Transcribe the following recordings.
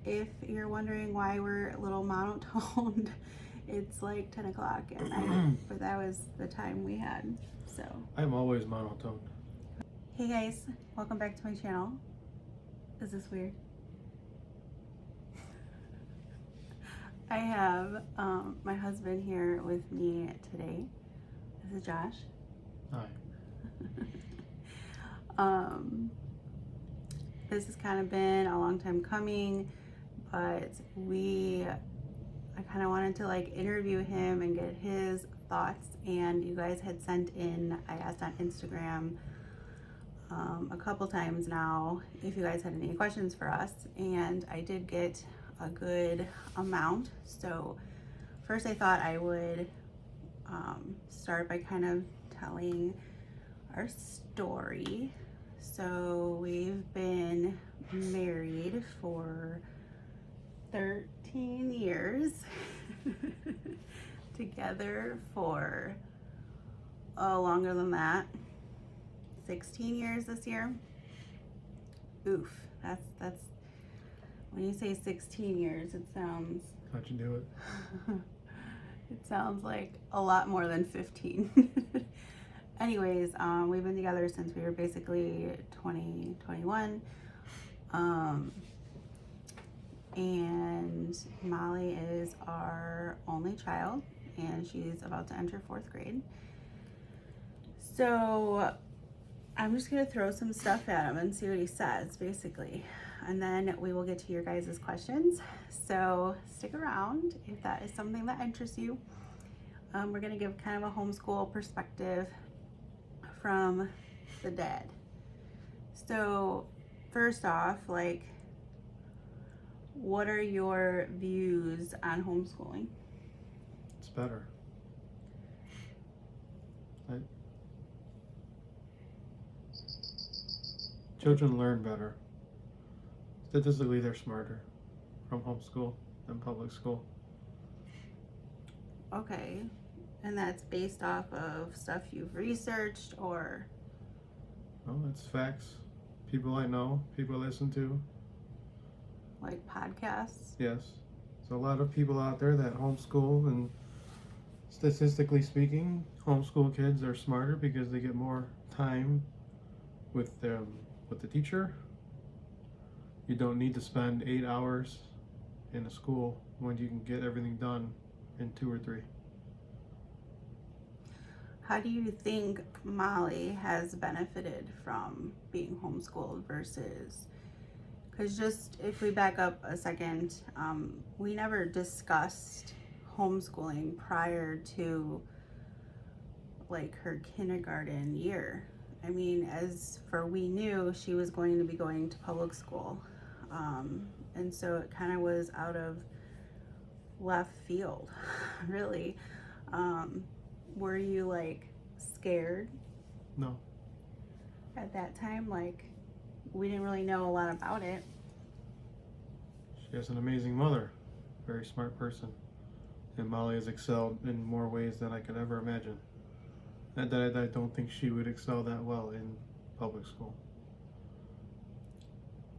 if you're wondering why we're a little monotoned, it's like 10 o'clock at night, but that was the time we had, so. I'm always monotone. Hey guys, welcome back to my channel. Is this weird? I have my husband here with me today. This is Josh. Hi. This has kind of been a long time coming, but I kind of wanted to like interview him and get his thoughts, and you guys had sent in, I asked on Instagram a couple times now if you guys had any questions for us, and I did get a good amount. So first I thought I would start by kind of telling our story. So we've been married for 13 years, together for longer than that, 16 years this year. Oof, that's when you say 16 years, it sounds, How'd you do it? it sounds like a lot more than 15. Anyways, we've been together since we were basically 21. And Molly is our only child, and she's about to enter 4th grade. So I'm just gonna throw some stuff at him and see what he says, basically. And then we will get to your guys' questions. So stick around if that is something that interests you. We're gonna give kind of a homeschool perspective from the dad. So first off, like, what are your views on homeschooling? It's better. Children learn better. Statistically, they're smarter from homeschool than public school. Okay, and that's based off of stuff you've researched, or? Oh, that's facts. People I know, people I listen to. Like podcasts? Yes. So a lot of people out there that homeschool, and statistically speaking, homeschool kids are smarter because they get more time with the teacher. You don't need to spend 8 hours in a school when you can get everything done in 2 or 3. How do you think Molly has benefited from being homeschooled versus, because just if we back up a second, we never discussed homeschooling prior to like her kindergarten year. I mean, as for we knew she was going to be going to public school. And so it kind of was out of left field, really. Were you like scared? No. At that time? Like, we didn't really know a lot about it. She has an amazing mother, very smart person. And Molly has excelled in more ways than I could ever imagine. And that I don't think she would excel that well in public school.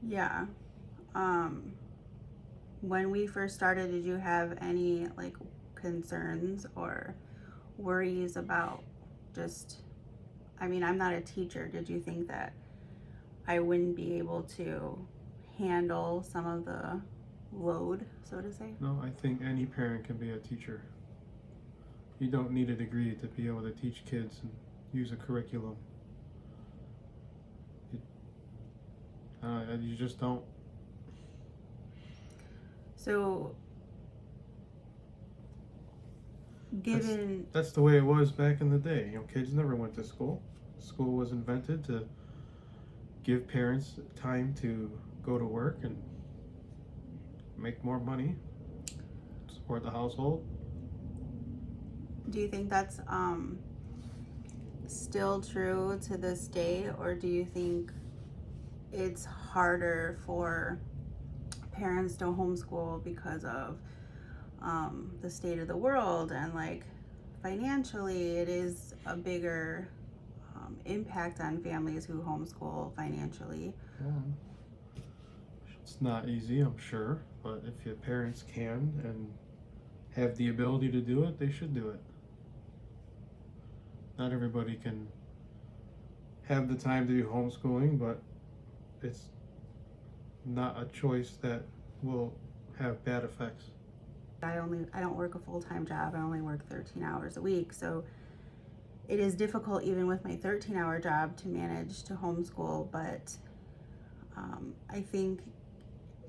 Yeah. When we first started, did you have any like concerns or worries about just, I mean, I'm not a teacher. Did you think that I wouldn't be able to handle some of the load, so to say? No, I think any parent can be a teacher. You don't need a degree to be able to teach kids and use a curriculum. You just don't. So, given... That's the way it was back in the day. You know, kids never went to school. School was invented to give parents time to go to work and make more money, support the household. Do you think that's still true to this day, or do you think it's harder for parents to homeschool because of the state of the world, and like financially it is a bigger impact on families who homeschool financially? It's not easy, I'm sure, but if your parents can and have the ability to do it, they should do it. Not everybody can have the time to do homeschooling, but it's not a choice that will have bad effects. I don't work a full-time job. I only work 13 hours a week, so it is difficult even with my 13-hour job to manage to homeschool, but I think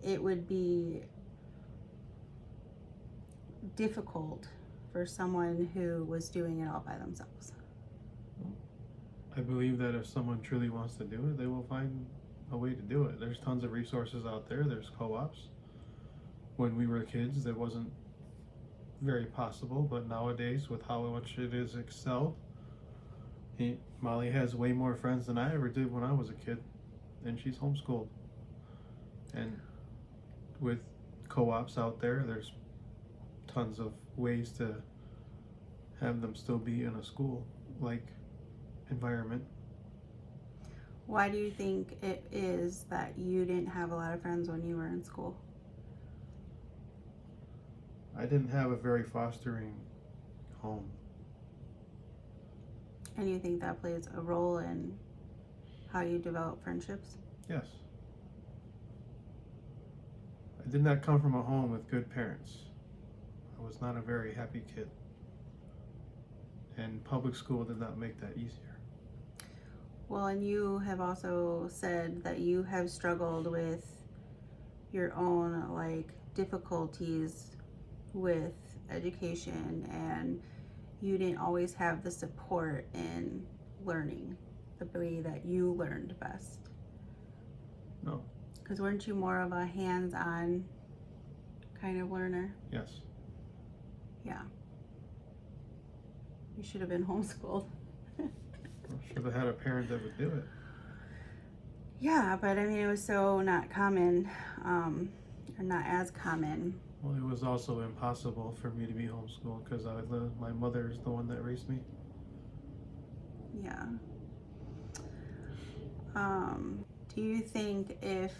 it would be difficult for someone who was doing it all by themselves. I believe that if someone truly wants to do it, they will find a way to do it. There's tons of resources out there. There's co-ops. When we were kids, that wasn't very possible, but nowadays, with how much it is excelled, Molly has way more friends than I ever did when I was a kid, and she's homeschooled. And with co-ops out there, there's tons of ways to have them still be in a school-like environment. Why do you think it is that you didn't have a lot of friends when you were in school? I didn't have a very fostering home. And you think that plays a role in how you develop friendships? Yes. I did not come from a home with good parents. I was not a very happy kid. And public school did not make that easier. Well, and you have also said that you have struggled with your own difficulties with education, and you didn't always have the support in learning the way that you learned best. No. Because weren't you more of a hands-on kind of learner? Yes. Yeah. You should have been homeschooled. I should have had a parent that would do it. Yeah, but I mean, it was so not common, or not as common. Well, it was also impossible for me to be homeschooled because my mother is the one that raised me. Yeah. Do you think if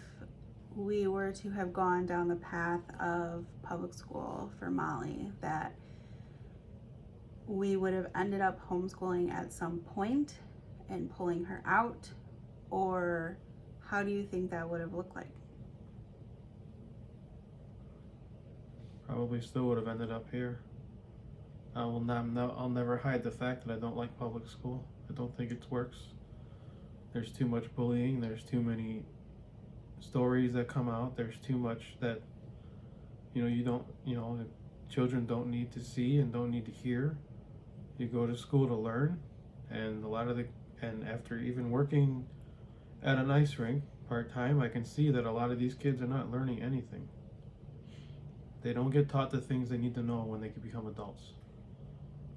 we were to have gone down the path of public school for Molly, that we would have ended up homeschooling at some point and pulling her out? Or how do you think that would have looked like? Probably still would have ended up here. I'll never hide the fact that I don't like public school. I don't think it works. There's too much bullying. There's too many stories that come out. There's too much that, children don't need to see and don't need to hear. You go to school to learn, and and after even working at an ice rink part-time, I can see that a lot of these kids are not learning anything. They don't get taught the things they need to know when they can become adults.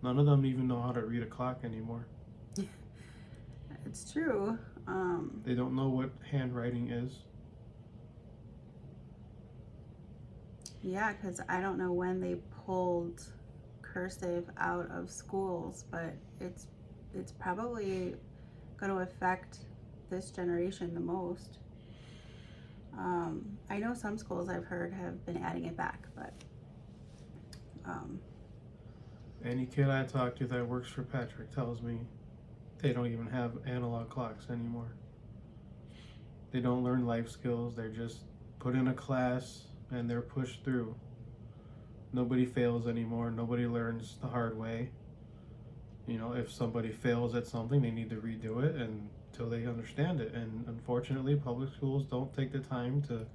None of them even know how to read a clock anymore. It's true. They don't know what handwriting is. Yeah, because I don't know when they pulled cursive out of schools, but it's probably going to affect this generation the most. I know some schools I've heard have been adding it back, but Any kid I talk to that works for Patrick tells me they don't even have analog clocks anymore. They don't learn life skills. They're just put in a class and they're pushed through. Nobody fails anymore. Nobody learns the hard way. If somebody fails at something, they need to redo it until they understand it. And unfortunately, public schools don't take the time to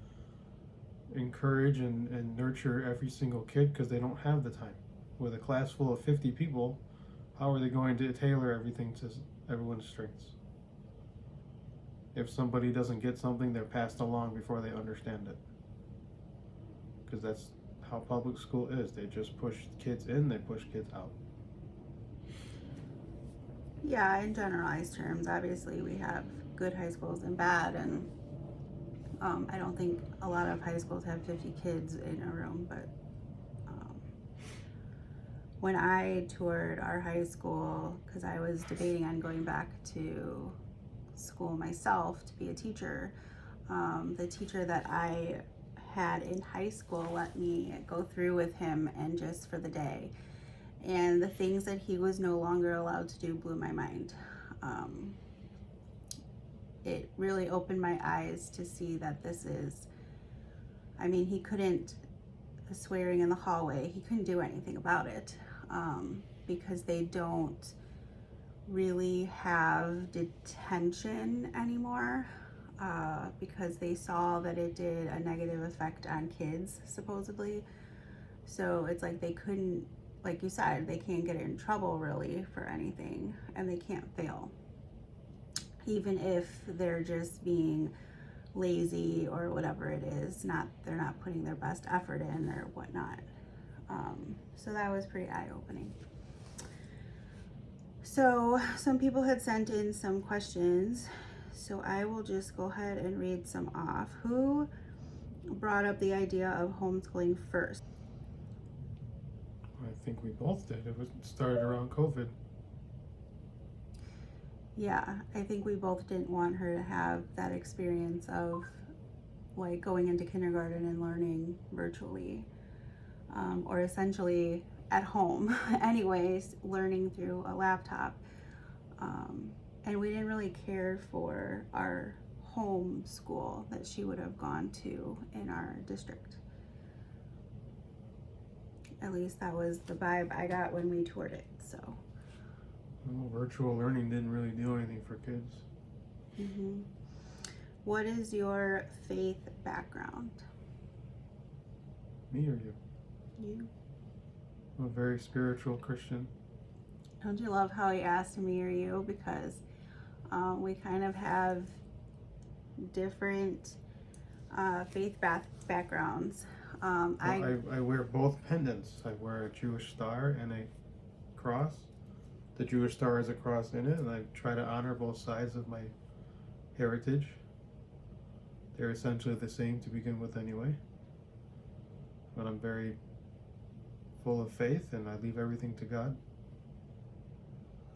encourage and nurture every single kid because they don't have the time. With a class full of 50 people, how are they going to tailor everything to everyone's strengths? If somebody doesn't get something, they're passed along before they understand it. Because that's how public school is. They just push kids in, they push kids out. yeah, in generalized terms, obviously we have good high schools and bad, and I don't think a lot of high schools have 50 kids in a room, but when I toured our high school, because I was debating on going back to school myself to be a teacher, The teacher that I had in high school let me go through with him and just for the day. And the things that he was no longer allowed to do blew my mind. It really opened my eyes to see that this is, I mean, he couldn't, the swearing in the hallway, he couldn't do anything about it, because they don't really have detention anymore, because they saw that it did a negative effect on kids, supposedly. So it's like they couldn't, like you said, they can't get in trouble really for anything, and they can't fail. Even if they're just being lazy or whatever it is, they're not putting their best effort in or whatnot. So that was pretty eye-opening. So some people had sent in some questions, so I will just go ahead and read some off. Who brought up the idea of homeschooling first? I think we both did. It started around COVID. Yeah, I think we both didn't want her to have that experience of like going into kindergarten and learning virtually, or essentially at home anyways, learning through a laptop. And we didn't really care for our home school that she would have gone to in our district. At least that was the vibe I got when we toured it, so. Well, virtual learning didn't really do anything for kids. What is your faith background? Me or you? You. I'm a very spiritual Christian. Don't you love how he asked me or you? Because we kind of have different faith backgrounds. I wear both pendants. I wear a Jewish star and a cross. The Jewish star has a cross in it, and I try to honor both sides of my heritage. They're essentially the same to begin with anyway. But I'm very full of faith, and I leave everything to God.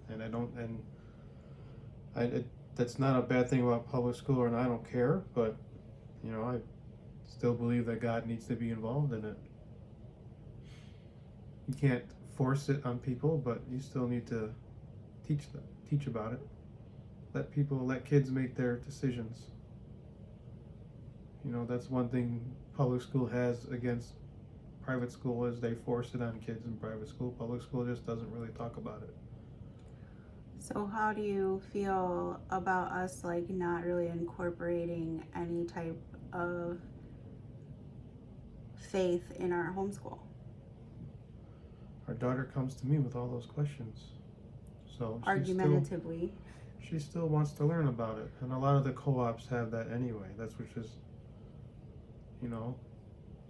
And that's not a bad thing about public school, and I don't care, but, I still believe that God needs to be involved in it. You can't force it on people, but you still need to teach about it. Let kids make their decisions. That's one thing public school has against private school is they force it on kids in private school. Public school just doesn't really talk about it. So how do you feel about us like not really incorporating any type of faith in our homeschool? Our daughter comes to me with all those questions. So Argumentatively. She still wants to learn about it. And a lot of the co-ops have that anyway. That's which is,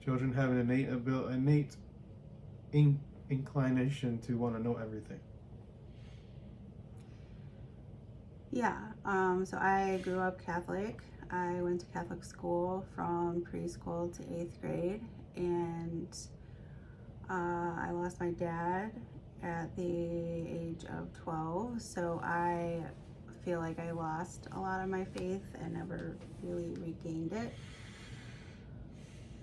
children have an innate inclination to want to know everything. Yeah, so I grew up Catholic. I went to Catholic school from preschool to 8th grade, and I lost my dad at the age of 12, so I feel like I lost a lot of my faith and never really regained it.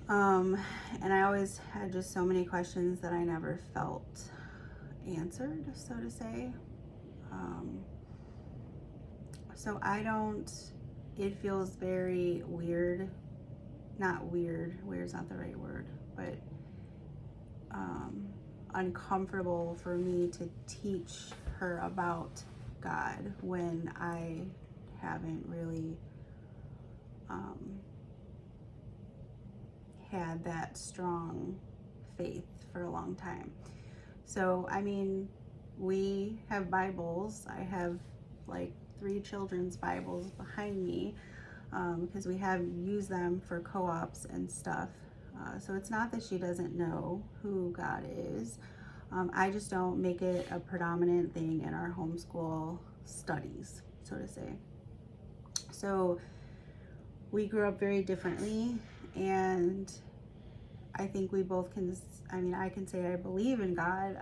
And I always had just so many questions that I never felt answered, so to say. So it feels very weird, not weird, weird's not the right word, but uncomfortable for me to teach her about God when I haven't really had that strong faith for a long time. So, we have Bibles. I have like 3 children's Bibles behind me because we have used them for co-ops and stuff. So it's not that she doesn't know who God is. I just don't make it a predominant thing in our homeschool studies, so to say. So we grew up very differently, and I think we both can, I can say I believe in God,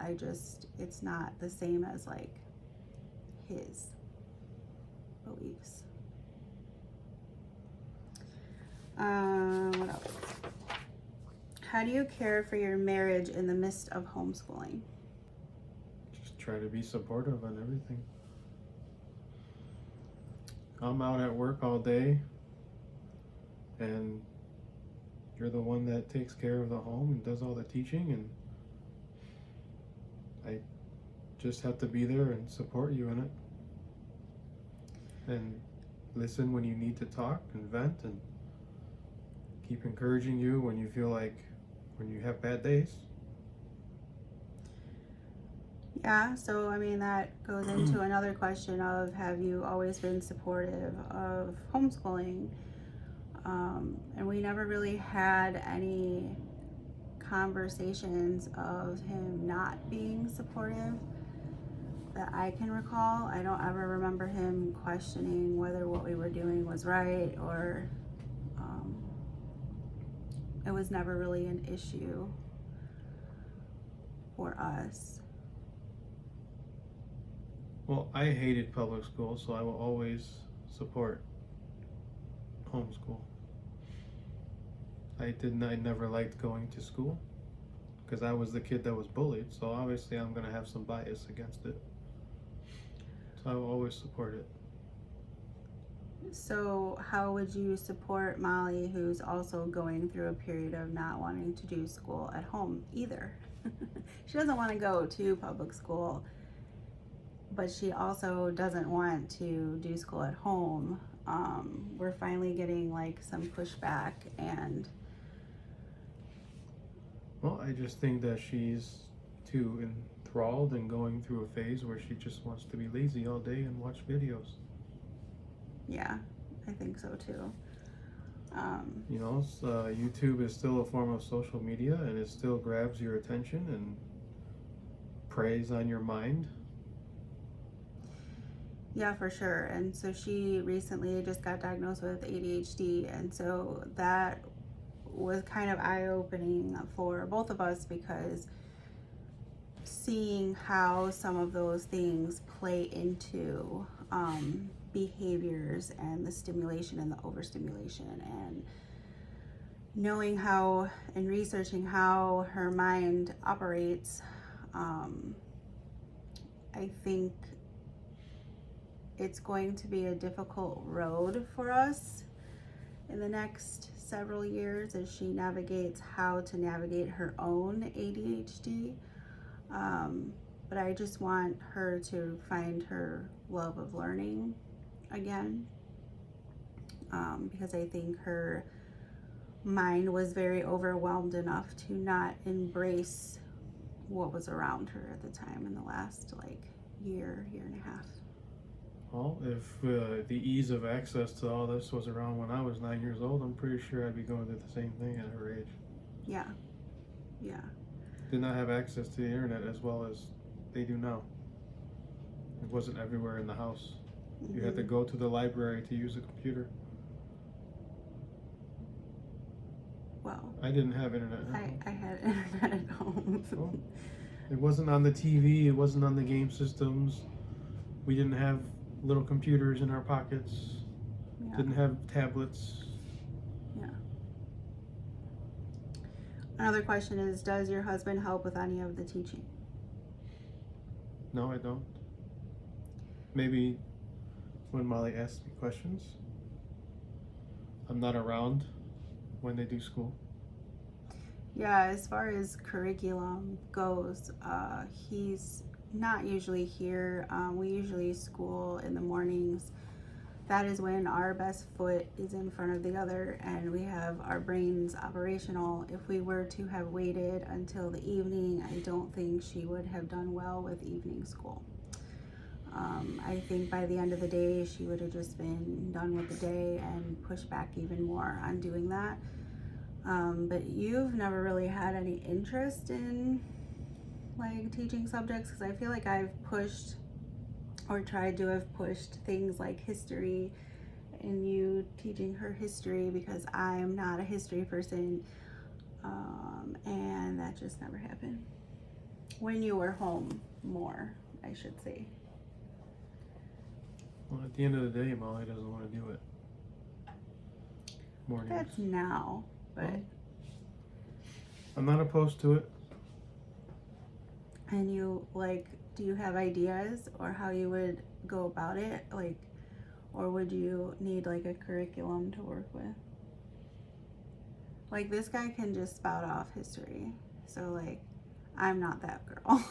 it's not the same as like his beliefs. What else? How do you care for your marriage in the midst of homeschooling? Just try to be supportive on everything. I'm out at work all day, and you're the one that takes care of the home and does all the teaching, and I just have to be there and support you in it. And listen when you need to talk and vent, and keep encouraging you when you feel like when you have bad days. Yeah, so I mean, that goes into another question of, have you always been supportive of homeschooling? And we never really had any conversations of him not being supportive that I can recall. I don't ever remember him questioning whether what we were doing was right, or it was never really an issue for us. Well, I hated public school, so I will always support homeschool. I never liked going to school because I was the kid that was bullied, so obviously I'm going to have some bias against it. So I will always support it. So how would you support Molly, who's also going through a period of not wanting to do school at home either? She doesn't want to go to public school, but she also doesn't want to do school at home. We're finally getting like some pushback, and Well, I just think that she's too enthralled and going through a phase where she just wants to be lazy all day and watch videos. yeah, I think so too. You know, YouTube is still a form of social media, and it still grabs your attention and preys on your mind. Yeah, for sure. And so she recently just got diagnosed with ADHD, and so that was kind of eye-opening for both of us, because seeing how some of those things play into behaviors and the stimulation and the overstimulation, and knowing how and researching how her mind operates, I think it's going to be a difficult road for us in the next several years as she navigates how to navigate her own ADHD. But I just want her to find her love of learning again, because I think her mind was very overwhelmed enough to not embrace what was around her at the time in the last year and a half. Well, if the ease of access to all this was around when I was 9 years old, I'm pretty sure I'd be going through the same thing at her age. Yeah. Did not have access to the internet as well as they do now. It wasn't everywhere in the house. Mm-hmm. You had to go to the library to use a computer. Well, I didn't have internet at home. I had internet at home. Well, it wasn't on the TV, it wasn't on the game systems. We didn't have little computers in our pockets. Yeah. Didn't have tablets. Yeah. Another question is, does your husband help with any of the teaching? No, I don't. Maybe when Molly asks me questions. I'm not around when they do school. Yeah, as far as curriculum goes, he's not usually here. We usually school in the mornings. That is when our best foot is in front of the other and we have our brains operational. If we were to have waited until the evening, I don't think she would have done well with evening school. I think by the end of the day, she would have just been done with the day and pushed back even more on doing that. But you've never really had any interest in teaching subjects, because I feel like I've pushed or tried to have pushed things like history, and you teaching her history because I'm not a history person, and that just never happened. When you were home more, I should say. Well, at the end of the day, Molly doesn't want to do it. mornings. That's now, but Well, I'm not opposed to it. and you like, do you have ideas or how you would go about it, like, or would you need like a curriculum to work with? Like, this guy can just spout off history, so like, I'm not that girl.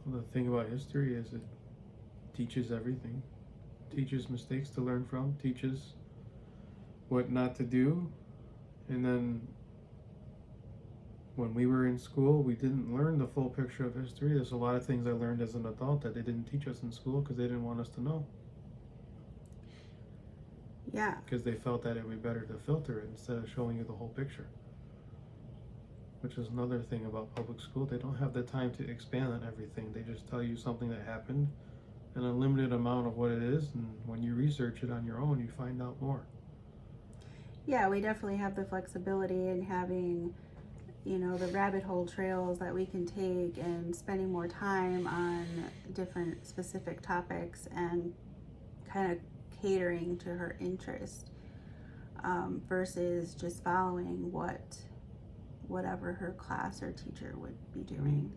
Well, the thing about history is it teaches everything. Teaches mistakes to learn from, teaches what not to do, and then when we were in school, we didn't learn the full picture of history. There's a lot of things I learned as an adult that they didn't teach us in school because they didn't want us to know. Yeah. Because they felt that it would be better to filter it instead of showing you the whole picture. Which is another thing about public school. They don't have the time to expand on everything. They just tell you something that happened and a limited amount of what it is, and when you research it on your own, you find out more. Yeah, we definitely have the flexibility in having, you know, the rabbit hole trails that we can take and spending more time on different specific topics and kind of catering to her interest, versus just following whatever her class or teacher would be doing.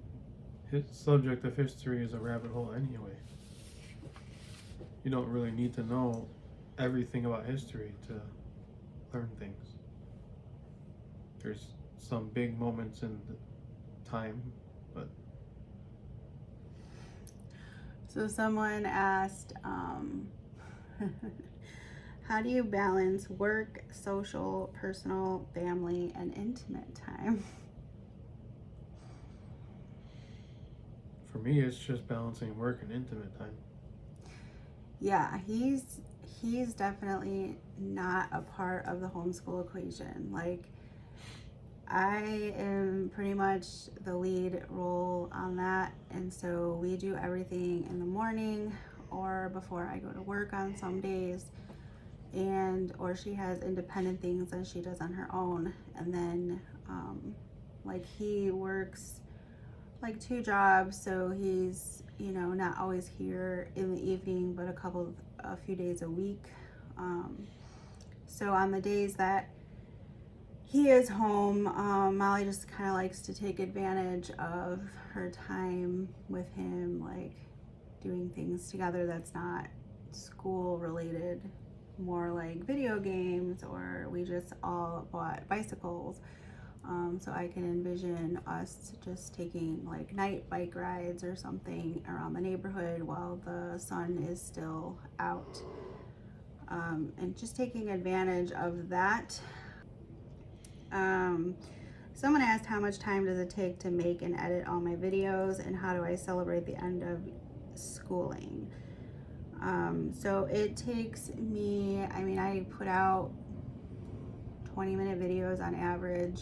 His subject of history is a rabbit hole anyway. You don't really need to know everything about history to learn things. There's some big moments in the time, but So someone asked, how do you balance work, social, personal, family, and intimate time? for me, it's just balancing work and intimate time. Yeah, he's definitely not a part of the homeschool equation. Like, I am pretty much the lead role on that, and so we do everything in the morning or before I go to work on some days, and or she has independent things that she does on her own, and then like, he works like 2 jobs, so he's, you know, not always here in the evening, but a few days a week. So on the days that he is home, Molly just kind of likes to take advantage of her time with him, like doing things together that's not school related, more like video games, or we just all bought bicycles. So I can envision us just taking like night bike rides or something around the neighborhood while the sun is still out, and just taking advantage of that. Someone asked, how much time does it take to make and edit all my videos, and how do I celebrate the end of schooling? So it takes me, I mean, I put out 20-minute videos on average.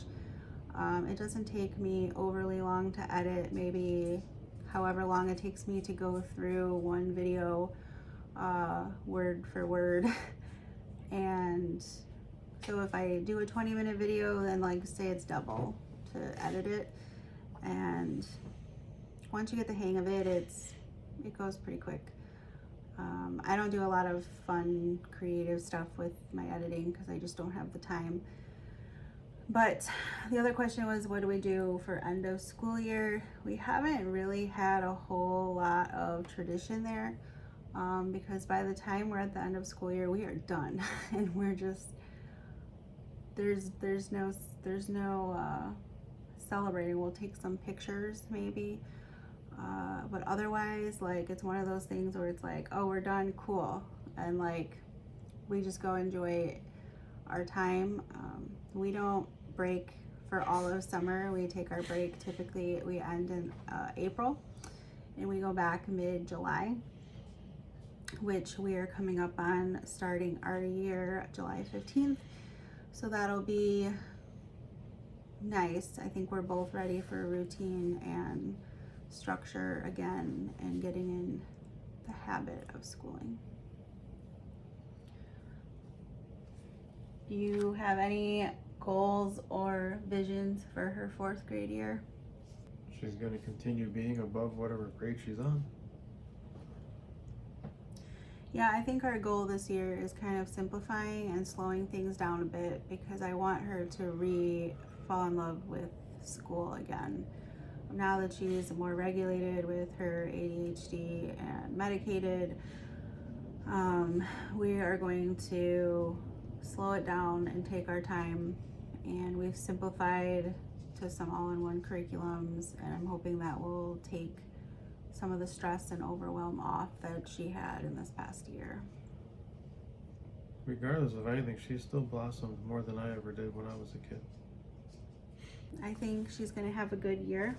It doesn't take me overly long to edit, maybe however long it takes me to go through one video word for word. And so if I do a 20-minute video, then like say it's double to edit it. And once you get the hang of it, it goes pretty quick. I don't do a lot of fun creative stuff with my editing because I just don't have the time. But the other question was, what do we do for end of school year? We haven't really had a whole lot of tradition there, because by the time we're at the end of school year, we are done, and we're just there's no celebrating. We'll take some pictures maybe, but otherwise, like, it's one of those things where it's like, oh, we're done, cool, and like we just go enjoy our time. We don't break for all of summer. We take our break, typically we end in April, and we go back mid-July, which we are coming up on starting our year July 15th. So that'll be nice. I think we're both ready for routine and structure again and getting in the habit of schooling. Do you have any goals or visions for her 4th grade year? She's going to continue being above whatever grade she's on. Yeah, I think our goal this year is kind of simplifying and slowing things down a bit because I want her to fall in love with school again. Now that she's more regulated with her ADHD and medicated, we are going to slow it down and take our time. And we've simplified to some all-in-one curriculums, and I'm hoping that will take some of the stress and overwhelm off that she had in this past year. Regardless of anything, she still blossomed more than I ever did when I was a kid. I think she's gonna have a good year,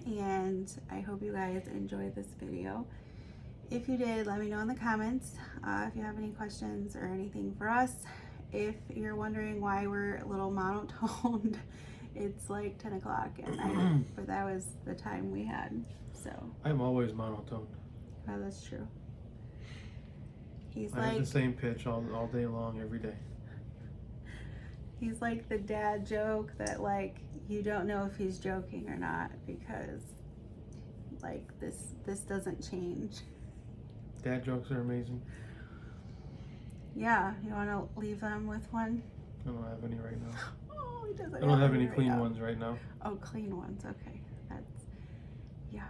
and I hope you guys enjoyed this video. If you did, let me know in the comments if you have any questions or anything for us. If you're wondering why we're a little monotoned, it's like 10 o'clock at night, but that was the time we had, so. I'm always monotone. Oh, that's true. I have the same pitch all day long, every day. He's like the dad joke that like you don't know if he's joking or not because like this doesn't change. Dad jokes are amazing. Yeah, you want to leave them with one? I don't have any right now. Oh, he doesn't. I don't have any right clean now. ones right now. Oh, clean ones. Okay, yeah.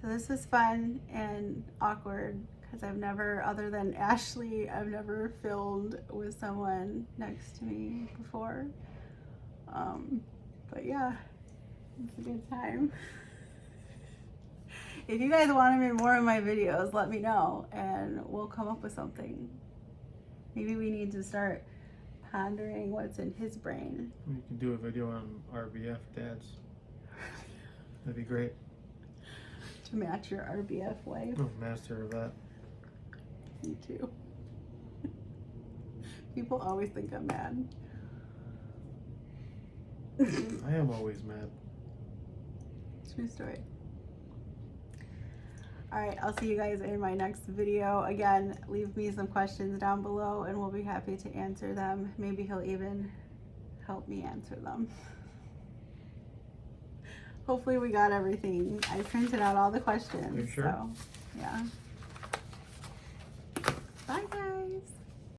So this was fun and awkward because I've never, other than Ashley, I've never filmed with someone next to me before. But yeah, it's a good time. If you guys want to be more of my videos, let me know and we'll come up with something. Maybe we need to start pondering what's in his brain. We can do a video on RBF dads. That'd be great. To match your RBF wife. Oh, master of that. Me too. People always think I'm mad. I am always mad. True story. Alright, I'll see you guys in my next video. Again, leave me some questions down below and we'll be happy to answer them. Maybe he'll even help me answer them. Hopefully we got everything. I printed out all the questions. Are you sure? So, yeah. Bye guys.